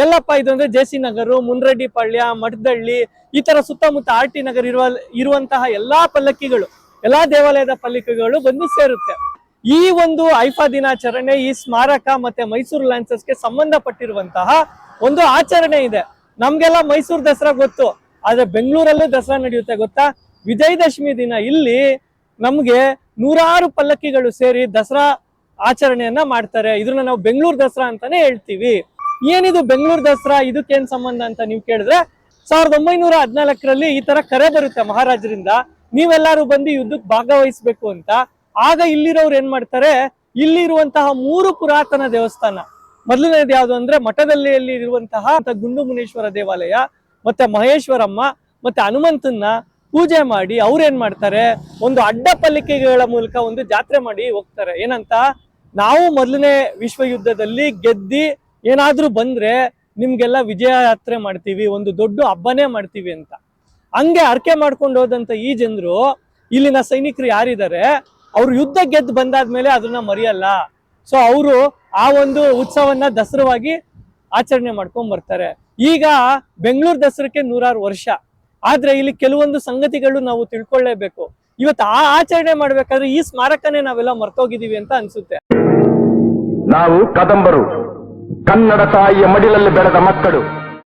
ಎಲ್ಲಪ್ಪ ಇದು ಅಂದ್ರೆ ಜೆಸಿ ನಗರ, ಮುನ್ರೆಡ್ಡಿ ಪಾಳ್ಯ, ಮಠದಳ್ಳಿ, ಈ ತರ ಸುತ್ತಮುತ್ತ ಆರ್ಟಿ ನಗರ ಇರುವಂತಹ ಎಲ್ಲಾ ಪಲ್ಲಕ್ಕಿಗಳು, ಎಲ್ಲಾ ದೇವಾಲಯದ ಪಲ್ಲಕ್ಕಿಗಳು ಬಂದು ಸೇರುತ್ತೆ. ಈ ಒಂದು ಐಫಾ ದಿನಾಚರಣೆ, ಈ ಸ್ಮಾರಕ ಮತ್ತೆ ಮೈಸೂರು ಲ್ಯಾನ್ಸರ್ಸ್ಗೆ ಸಂಬಂಧಪಟ್ಟಿರುವಂತಹ ಒಂದು ಆಚರಣೆ ಇದೆ. ನಮ್ಗೆಲ್ಲ ಮೈಸೂರು ದಸರಾ ಗೊತ್ತು, ಆದ್ರೆ ಬೆಂಗಳೂರಲ್ಲೂ ದಸರಾ ನಡೆಯುತ್ತೆ ಗೊತ್ತಾ. ವಿಜಯದಶಮಿ ದಿನ ಇಲ್ಲಿ ನಮ್ಗೆ ನೂರಾರು ಪಲ್ಲಕ್ಕಿಗಳು ಸೇರಿ ದಸರಾ ಆಚರಣೆಯನ್ನ ಮಾಡ್ತಾರೆ. ಇದನ್ನ ನಾವು ಬೆಂಗಳೂರು ದಸರಾ ಅಂತಾನೆ ಹೇಳ್ತೀವಿ. ಏನಿದು ಬೆಂಗಳೂರು ದಸರಾ, ಇದಕ್ಕೇನ್ ಸಂಬಂಧ ಅಂತ ನೀವು ಕೇಳಿದ್ರೆ, 1914ರಲ್ಲಿ ಈ ತರ ಕರೆ ಬರುತ್ತೆ ಮಹಾರಾಜರಿಂದ, ನೀವೆಲ್ಲಾರು ಬಂದು ಯುದ್ಧಕ್ಕೆ ಭಾಗವಹಿಸ್ಬೇಕು ಅಂತ. ಆಗ ಇಲ್ಲಿರೋರು ಏನ್ ಮಾಡ್ತಾರೆ, ಇಲ್ಲಿರುವಂತಹ 3 ಪುರಾತನ ದೇವಸ್ಥಾನ, ಮೊದಲನೇದು ಯಾವುದು ಅಂದ್ರೆ ಮಠದಲ್ಲಿ ಇರುವಂತಹ ಗುಂಡು ಮುನೇಶ್ವರ ದೇವಾಲಯ, ಮತ್ತೆ ಮಹೇಶ್ವರಮ್ಮ, ಮತ್ತೆ ಹನುಮಂತನ್ನ ಪೂಜೆ ಮಾಡಿ ಅವ್ರೇನ್ ಮಾಡ್ತಾರೆ, ಒಂದು ಅಡ್ಡ ಪಲ್ಲಿಕೆಗಳ ಮೂಲಕ ಒಂದು ಜಾತ್ರೆ ಮಾಡಿ ಹೋಗ್ತಾರೆ. ಏನಂತ, ನಾವು ಮೊದಲನೇ ವಿಶ್ವ ಯುದ್ಧದಲ್ಲಿ ಗೆದ್ದಿ ಏನಾದ್ರೂ ಬಂದ್ರೆ ನಿಮ್ಗೆಲ್ಲ ವಿಜಯ ಯಾತ್ರೆ ಮಾಡ್ತೀವಿ, ಒಂದು ದೊಡ್ಡ ಹಬ್ಬನೇ ಮಾಡ್ತೀವಿ ಅಂತ. ಹಂಗೆ ಅರ್ಕೆ ಮಾಡ್ಕೊಂಡು ಹೋದಂತ ಈ ಜನರು, ಇಲ್ಲಿನ ಸೈನಿಕರು ಯಾರಿದ್ದಾರೆ, ಅವ್ರು ಯುದ್ಧ ಗೆದ್ದು ಬಂದಾದ್ಮೇಲೆ ಅದನ್ನ ಮರೆಯಲ್ಲ. ಸೊ ಅವರು ಆ ಒಂದು ಉತ್ಸವನ್ನ ದಸರವಾಗಿ ಆಚರಣೆ ಮಾಡ್ಕೊಂಡ್ ಬರ್ತಾರೆ. ಈಗ ಬೆಂಗಳೂರು ದಸರಕ್ಕೆ 100 ವರ್ಷ, ಆದ್ರೆ ಇಲ್ಲಿ ಕೆಲವೊಂದು ಸಂಗತಿಗಳು ನಾವು ತಿಳ್ಕೊಳ್ಳೇಬೇಕು. ಇವತ್ತು ಆ ಆಚರಣೆ ಮಾಡ್ಬೇಕಾದ್ರೆ ಈ ಸ್ಮಾರಕನೇ ನಾವೆಲ್ಲ ಮರ್ತೋಗಿದೀವಿ ಅಂತ ಅನ್ಸುತ್ತೆ. ನಾವು ಕದಂಬರು, ಕನ್ನಡ ತಾಯಿಯ ಮಡಿಲಲ್ಲಿ ಬೆಳೆದ ಮಕ್ಕಳು.